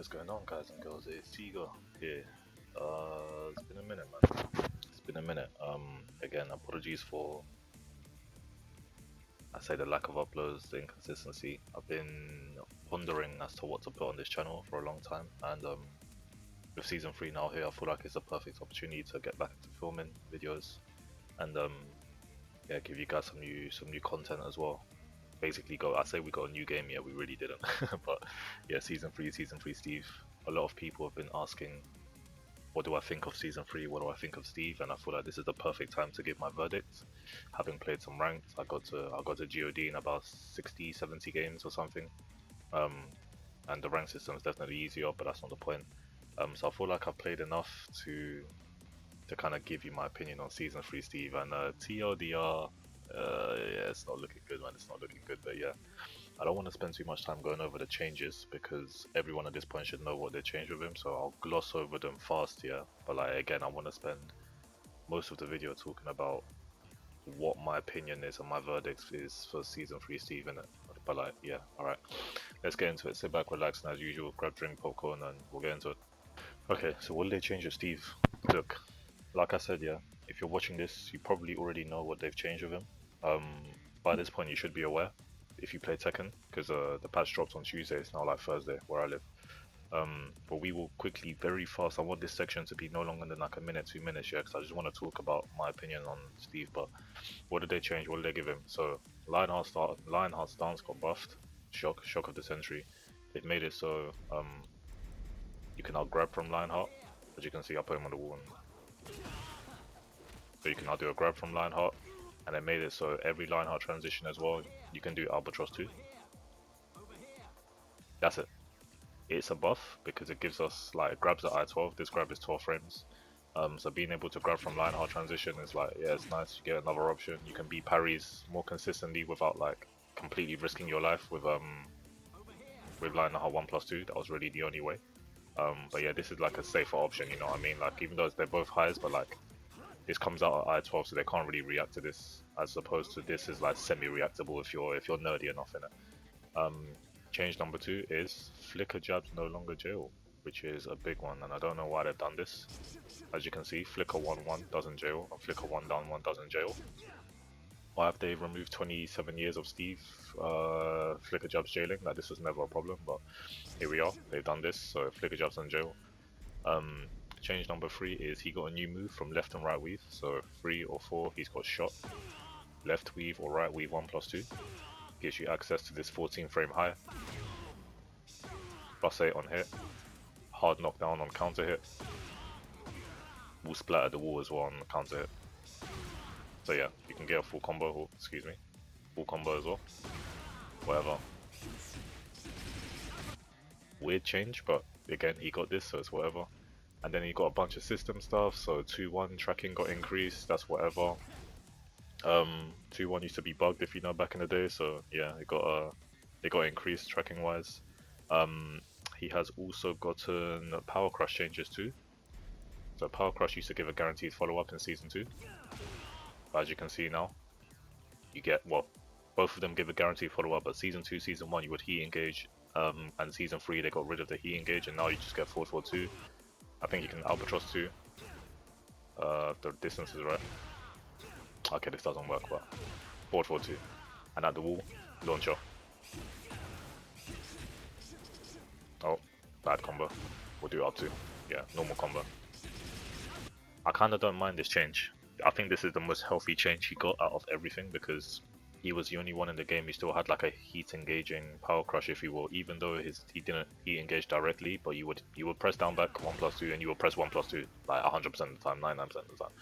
What is going on, guys and girls? It's Tigo here. It's been a minute, man. It's been a minute. Again, apologies for the lack of uploads, the inconsistency. I've been pondering as to what to put on this channel for a long time, and with season 3 now here, I feel like it's a perfect opportunity to get back into filming videos and yeah, give you guys some new content as well. Basically, I say we got a new game, yeah, we really didn't. But yeah, season 3, Steve. A lot of people have been asking, what do I think of season 3? What do I think of Steve? And I feel like this is the perfect time to give my verdict. Having played some ranked, I got to God in about 60, 70 games or something. Um, and the rank system is definitely easier, but that's not the point. So I feel like I've played enough to kind of give you my opinion on season 3, Steve. And TLDR, yeah, it's not looking good, man. It's not looking good, but yeah. I don't want to spend too much time going over the changes because everyone at this point should know what they changed with him, so I'll gloss over them fast here. But like again, I want to spend most of the video talking about what my opinion is and my verdict is for season 3 Steve, innit? But like, yeah, alright. Let's get into it. Sit back, relax, and as usual, grab drink, popcorn, and we'll get into it. Okay, so what did they change with Steve? Look, like I said, yeah, if you're watching this, you probably already know what they've changed with him. Um, by this point, you should be aware if you play Tekken, because the patch drops on Tuesday. It's now like Thursday where I live. But we will quickly, very fast. I want this section to be no longer than like a minute, 2 minutes, yeah, because I just want to talk about my opinion on Steve. But what did they change? What did they give him? So Lionheart's stance got buffed. Shock of the century. They've made it so you can now grab from Lionheart. As you can see, I put him on the wall. So you can now do a grab from Lionheart, and they made it so every Lionheart transition as well, you can do Albatross too. That's it. It's a buff because it gives us like grabs at I-12. This grab is 12 frames. So being able to grab from Lionheart transition is like, yeah, it's nice. You get another option. You can beat parries more consistently without like completely risking your life with Lionheart 1+2. That was really the only way. But yeah, this is like a safer option, you know what I mean? Like even though they're both highs, but like this comes out at I-12, so they can't really react to this, as opposed to this is like semi-reactable if you're nerdy enough in it. Change number 2 is flicker jabs no longer jail, which is a big one, and I don't know why they've done this. As you can see, flicker 1-1 doesn't jail, and flicker 1 down 1 doesn't jail. Why have they removed 27 years of Steve flicker jabs jailing? Like this was never a problem, but here we are. They've done this, so flicker jabs and jail. Change number 3 is he got a new move from left and right weave. So 3 or 4, he's got shot, left weave or right weave 1+2. Gives you access to this 14 frame high. +8 on hit. Hard knockdown on counter hit. Will splatter the wall as well on counter hit. So yeah, you can get a full combo, full combo as well. Whatever. Weird change, but again, he got this, so it's whatever. And then he got a bunch of system stuff, so 2-1 tracking got increased, that's whatever. 2-1 used to be bugged if you know back in the day, so yeah, it got increased tracking wise. He has also gotten Power Crush changes too. So Power Crush used to give a guaranteed follow up in season 2. But as you can see now, you get, well, both of them give a guaranteed follow up, but season 2, season 1 you would heat engage, and season 3 they got rid of the heat engage, and now you just get forward 4-2. I think you can Albatross too. The distance is right. Okay, this doesn't work, but forward 4-2. And at the wall, launcher. Oh, bad combo. We'll do up to. Yeah, normal combo. I kind of don't mind this change. I think this is the most healthy change he got out of everything because he was the only one in the game who still had like a heat engaging power crush, if you will, even though he didn't heat engage directly, but you would press down back 1+2 and you would press 1+2 like 100% of the time, 99% of the time.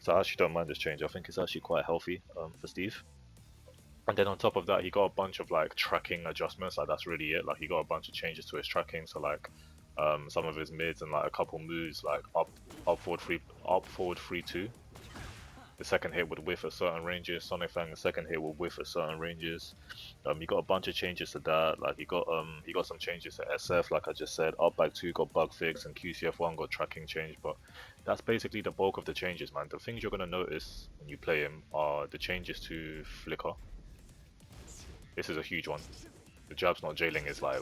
So I actually don't mind this change. I think it's actually quite healthy for Steve. And then on top of that, he got a bunch of like tracking adjustments. Like that's really it. Like he got a bunch of changes to his tracking. So like some of his mids and like a couple moves like up forward 3-2. The second hit would whiff at certain ranges. Sonic Fang, the second hit would whiff at certain ranges. He got a bunch of changes to that. Like he got some changes to SF, like I just said. Up back 2 got bug fix, and QCF1 got tracking change. But that's basically the bulk of the changes, man. The things you're gonna notice when you play him are the changes to flicker. This is a huge one. The jab's not jailing is like,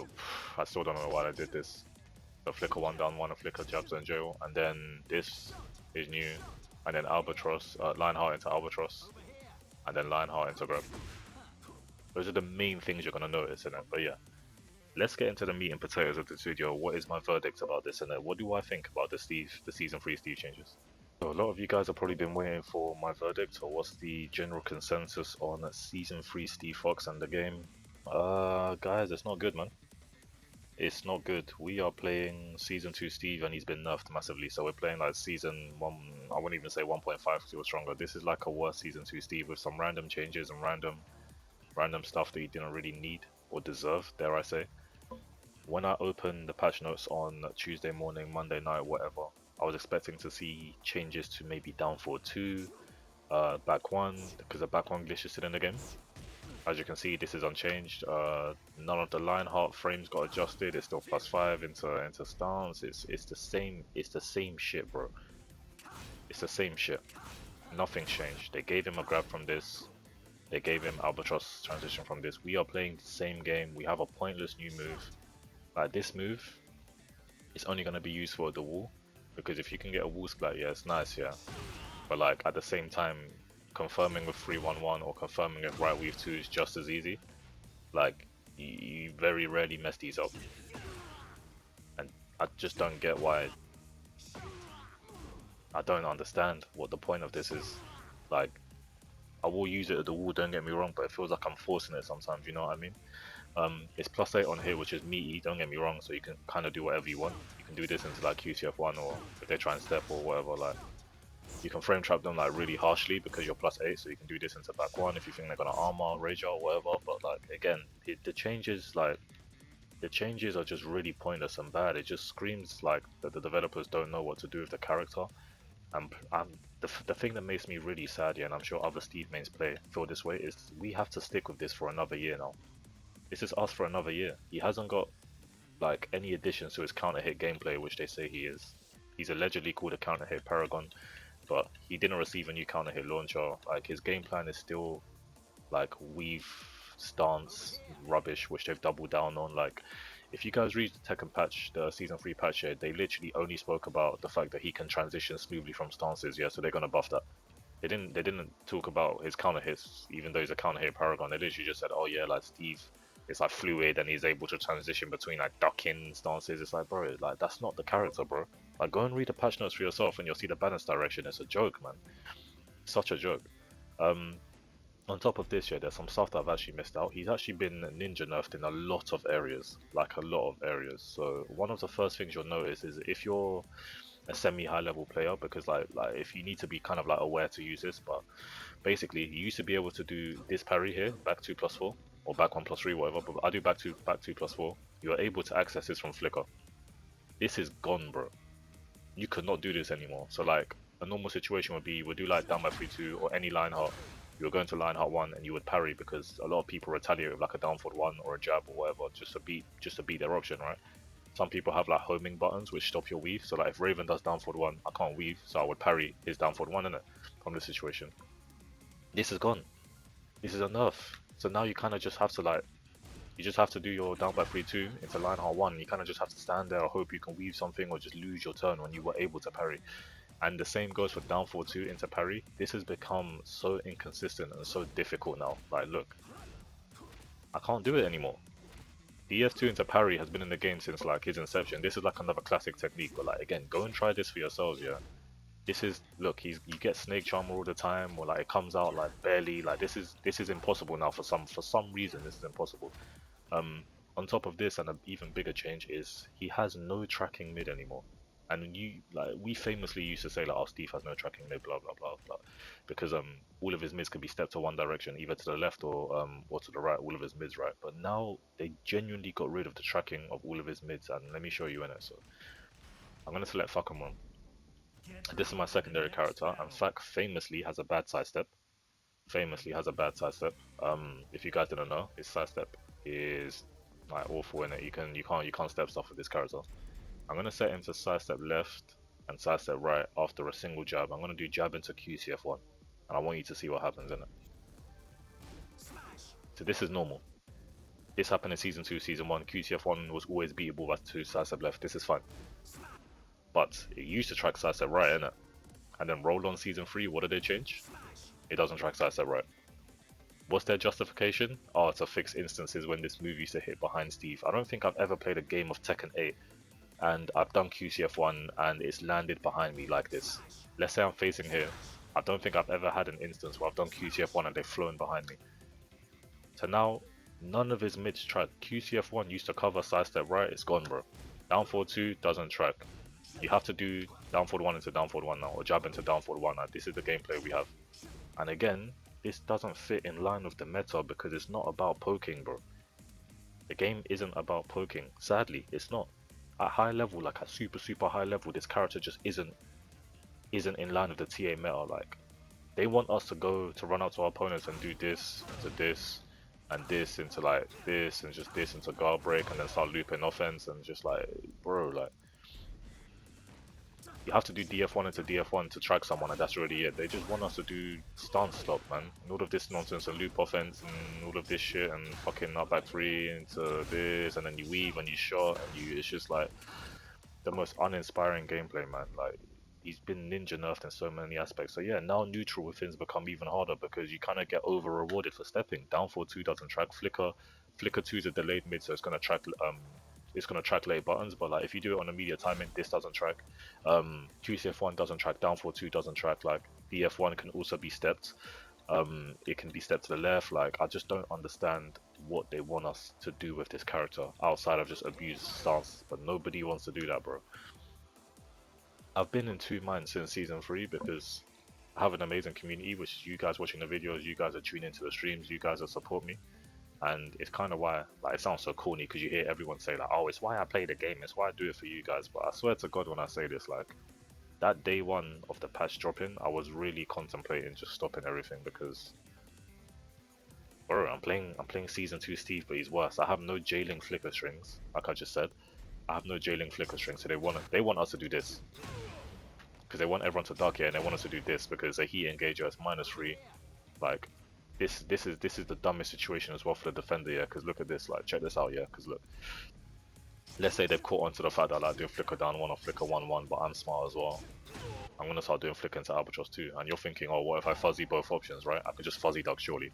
I still don't know why I did this. A flicker one down one, a flicker jabs in jail, and then this is new, and then Albatross, Lionheart into Albatross, and then Lionheart into grab. Those are the main things you're gonna notice in it. But yeah, let's get into the meat and potatoes of this video. What is my verdict about this and what do I think about the season 3 Steve changes? So a lot of you guys have probably been waiting for my verdict, or what's the general consensus on season 3 Steve Fox and the game. Guys, it's not good, man. It's not good. We are playing season 2 Steve and he's been nerfed massively. So we're playing like season 1, I wouldn't even say 1.5 because he was stronger. This is like a worse season 2 Steve with some random changes and random stuff that he didn't really need or deserve, dare I say. When I opened the patch notes on Tuesday morning, Monday night, whatever, I was expecting to see changes to maybe downfall 2, back 1, because the back 1 glitch is still in the game. As you can see, this is unchanged. None of the Lionheart frames got adjusted. It's still +5 into stance. It's the same shit, bro. It's the same shit. Nothing's changed. They gave him a grab from this. They gave him Albatross transition from this. We are playing the same game. We have a pointless new move. Like this move, it's only gonna be used for the wall, because if you can get a wall splat, yeah, it's nice, yeah. But like at the same time, confirming with 3-1-1 or confirming with right weave 2 is just as easy. Like you very rarely mess these up, and I just don't get why. I don't understand what the point of this is. Like I will use it at the wall, don't get me wrong, but it feels like I'm forcing it sometimes, you know what I mean? It's +8 on here, which is meaty, don't get me wrong, so you can kind of do whatever you want. You can do this into like QCF1, or if they try and step or whatever, like you can frame trap them like really harshly because you're +8, so you can do this into back 1 if you think they're gonna armor, rage or whatever. But like again, the changes are just really pointless and bad. It just screams like that the developers don't know what to do with the character. And the thing that makes me really sad, yeah, and I'm sure other Steve mains feel this way, is we have to stick with this for another year now. This is us for another year. He hasn't got like any additions to his counter hit gameplay, which they say he is. He's allegedly called a counter hit paragon, but he didn't receive a new counter hit launcher. Like his game plan is still like weave stance rubbish, which they've doubled down on. Like if you guys read the Tekken patch, the season 3 patch here, they literally only spoke about the fact that he can transition smoothly from stances. Yeah, so they're gonna buff that. They didn't talk about his counter hits, even though he's a counter hit paragon. They literally just said, oh yeah, like Steve, it's like fluid and he's able to transition between like ducking stances. It's like, bro, like that's not the character, bro. Like go and read the patch notes for yourself and you'll see the balance direction. It's a joke, man. Such a joke. Um, on top of this, yeah, there's some stuff that I've actually missed out. He's actually been ninja nerfed in a lot of areas, like a lot of areas. So one of the first things you'll notice is if you're a semi-high level player, because like if you need to be kind of like aware to use this, but basically you used to be able to do this parry here, back 2+4, or back 1+3, whatever. But I do back 2+4. You are able to access this from flicker. This is gone, bro. You could not do this anymore. So like a normal situation would be you would do like down by 3-2 or any Lionheart. You were going to Lionheart 1 and you would parry because a lot of people retaliate with like a down forward 1 or a jab or whatever just to beat their option, right? Some people have like homing buttons which stop your weave. So like if Raven does down forward 1, I can't weave, so I would parry his down forward 1 in it from this situation. This is gone. This is a nerf. So now you kind of just have to like you just have to do your down by 3-2 into Lionheart 1. You kind of just have to stand there or hope you can weave something or just lose your turn when you were able to parry. And the same goes for down 4-2 into parry. This has become so inconsistent and so difficult now. Like look, I can't do it anymore. DF2 into parry has been in the game since like his inception. This is like another classic technique, but like again, go and try this for yourselves, yeah. This is look, you get snake charmer all the time, or like it comes out like barely. Like this is impossible now for some reason. This is impossible. On top of this, and an even bigger change is he has no tracking mid anymore. And we famously used to say like, oh, Steve has no tracking mid, blah blah blah blah, because all of his mids could be stepped to one direction, either to the left or to the right. All of his mids, right? But now they genuinely got rid of the tracking of all of his mids, and let me show you in it. So I'm gonna select fuck 'em on. This is my secondary character, and Fack famously has a bad sidestep. If you guys didn't know, his sidestep is like awful in it. You can't step stuff with this character. I'm gonna set him to sidestep left and sidestep right after a single jab. I'm gonna do jab into QCF1, and I want you to see what happens in it. So this is normal. This happened in Season 2, Season 1. QTF1 was always beatable by 2 sidestep left. This is fine. But it used to track sidestep right, innit? And then roll on Season 3, what did they change? It doesn't track sidestep right. What's their justification? Oh, to fix instances when this move used to hit behind Steve. I don't think I've ever played a game of Tekken 8 and I've done QCF1 and it's landed behind me like this. Let's say I'm facing here. I don't think I've ever had an instance where I've done QCF1 and they've flown behind me. So now, none of his mids track. QCF1 used to cover sidestep right, it's gone, bro. Down forward 2 doesn't track. You have to do down forward 1 into down forward 1 now, or jab into down forward 1 now. This is the gameplay we have. And again, this doesn't fit in line with the meta because it's not about poking, bro. The game isn't about poking. Sadly, it's not. At high level, like at super high level, this character just isn't in line with the TA meta. Like, they want us to go to run out to our opponents and do this to this and this into like this and just this into guard break and then start looping offense and just like, bro, like, you have to do DF1 into DF1 to track someone and that's really it. They just want us to do stance stop, man. And all of this nonsense and loop offense and all of this shit and fucking up back 3 into this and then you weave and you shot and you, it's just like the most uninspiring gameplay, man. Like, he's been ninja nerfed in so many aspects. So yeah, now neutral with things become even harder because you kind of get over rewarded for stepping. Down 4-2 doesn't track flicker. Flicker 2 is a delayed mid, so it's gonna track late buttons. But like if you do it on immediate timing, this doesn't track. QCF1 doesn't track. Down 4-2 doesn't track. Like DF1 can also be stepped. It can be stepped to the left. Like, I just don't understand what they want us to do with this character outside of just abuse stance, but nobody wants to do that, bro. I've been in 2 minds since Season 3 because I have an amazing community, which is you guys watching the videos, you guys are tuning into the streams, you guys that support me, and it's kind of why, like, it sounds so corny because you hear everyone say like, oh, it's why I play the game, it's why I do it for you guys, but I swear to God when I say this, like, that day 1 of the patch dropping, I was really contemplating just stopping everything because, bro, I'm playing Season 2 Steve, but he's worse. I have no jailing flicker strings, like I just said. I have no jailing flicker strings, so they want us to do this. Because they want everyone to duck here and they want us to do this because a heat engager is -3. Like, this is the dumbest situation as well for the defender, yeah, because look at this, like, check this out, yeah, because look. Let's say they've caught onto the fact that I like doing flicker down 1 or flicker 1-1, but I'm smart as well. I'm gonna start doing flicker into Albatross too, and you're thinking, oh, what if I fuzzy both options, right? I could just fuzzy duck surely.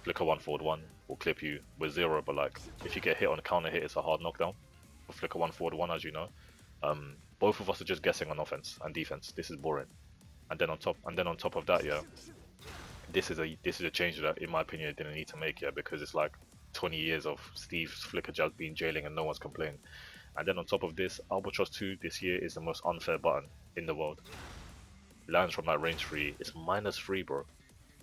Flicker 1 forward 1 will clip you with 0, but like, if you get hit on a counter hit, it's a hard knockdown. For flicker 1 forward 1, as you know. Both of us are just guessing on offense and defense. This is boring. And then on top of that, yeah, this is a change that, in my opinion, it didn't need to make, yeah, because it's like 20 years of Steve's flicker jabs being jailing and no one's complaining. And then on top of this, Albatross 2 this year is the most unfair button in the world. Lands from that range 3, it's -3, bro.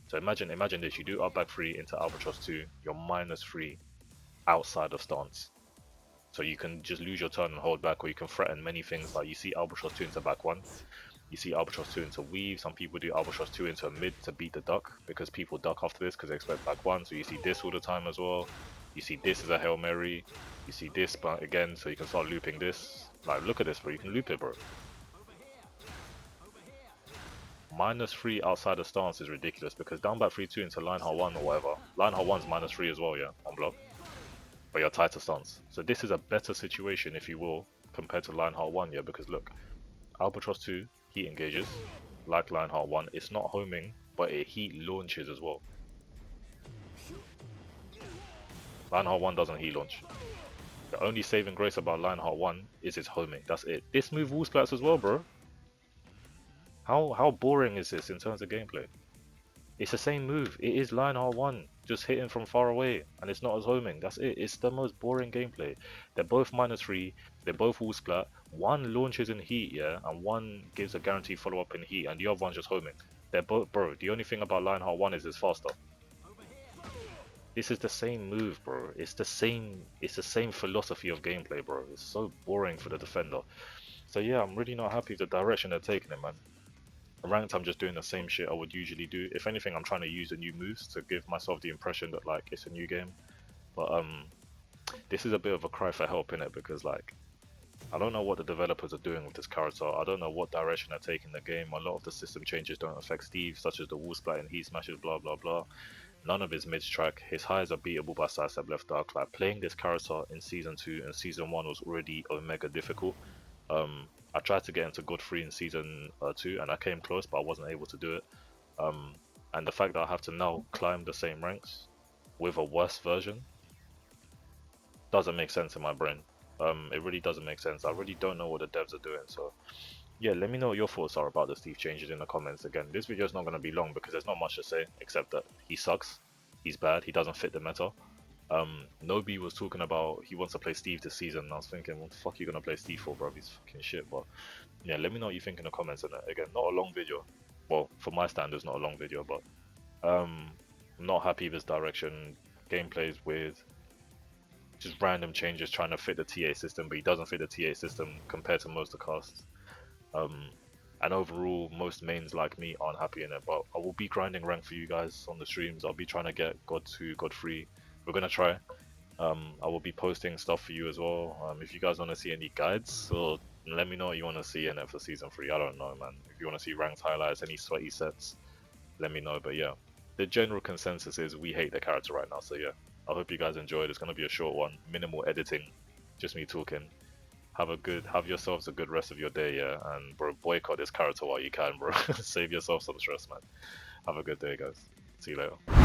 So imagine this, you do up back 3 into Albatross 2, you're -3 outside of stance. So you can just lose your turn and hold back, or you can threaten many things. Like, you see Albatross 2 into back 1, you see Albatross 2 into weave, some people do Albatross 2 into a mid to beat the duck, because people duck after this because they expect back 1, so you see this all the time as well. You see this as a Hail Mary, you see this, but again, so you can start looping this. Like, look at this, bro, you can loop it, bro. -3 outside of stance is ridiculous, because down back 3-2 into line hard 1 or whatever, line hard 1's -3 as well, yeah, on block. But you're tighter stance. So this is a better situation, if you will, compared to Lionheart 1, yeah, because look, Albatross 2 heat engages, like Lionheart 1, it's not homing, but it heat launches as well. Lionheart 1 doesn't heat launch. The only saving grace about Lionheart 1 is its homing, that's it. This move wall splats as well, bro. How boring is this in terms of gameplay? It's the same move. It is Lionheart 1, just hitting from far away, and it's not as homing. That's it. It's the most boring gameplay. They're both -3, they're both wall splat. One launches in heat, yeah, and one gives a guaranteed follow-up in heat, and the other one's just homing. They're both, bro, the only thing about Lionheart 1 is it's faster. This is the same move, bro. It's the same philosophy of gameplay, bro. It's so boring for the defender. So yeah, I'm really not happy with the direction they're taking it, man. Ranked, I'm just doing the same shit I would usually do. If anything, I'm trying to use the new moves to give myself the impression that, like, it's a new game. But this is a bit of a cry for help in it, because, like, I don't know what the developers are doing with this character. I don't know what direction they're taking the game. A lot of the system changes don't affect Steve, such as the wall splat and heat smashes, blah blah blah. None of his mids track. His highs are beatable by sidestep left dark. Like playing this character in season 2 and season 1 was already omega difficult. I tried to get into Godfrey in season 2 and I came close, but I wasn't able to do it. And the fact that I have to now climb the same ranks with a worse version doesn't make sense in my brain. It really doesn't make sense. I really don't know what the devs are doing. So yeah, let me know what your thoughts are about the Steve changes in the comments. Again, this video is not going to be long because there's not much to say except that he sucks, he's bad, he doesn't fit the meta. Nobi was talking about he wants to play Steve this season, and I was thinking, what the fuck are you gonna play Steve for, bro? He's fucking shit. But yeah, let me know what you think in the comments. And again, not a long video. Well, for my standards, not a long video, but I'm not happy with his direction. Gameplay's weird. Just random changes trying to fit the TA system, but he doesn't fit the TA system compared to most of the casts. And overall, most mains like me aren't happy in it, but I will be grinding rank for you guys on the streams. I'll be trying to get God 2, God 3. We're gonna try. I will be posting stuff for you as well. If you guys want to see any guides, so let me know what you want to see in it for season 3. I don't know, man. If you want to see ranked highlights, any sweaty sets, let me know. But yeah, the general consensus is we hate the character right now. So yeah, I hope you guys enjoyed. It's gonna be a short one, minimal editing, just me talking. Have yourselves a good rest of your day, yeah. And bro, boycott this character while you can, bro. Save yourself some stress, man. Have a good day, guys. See you later.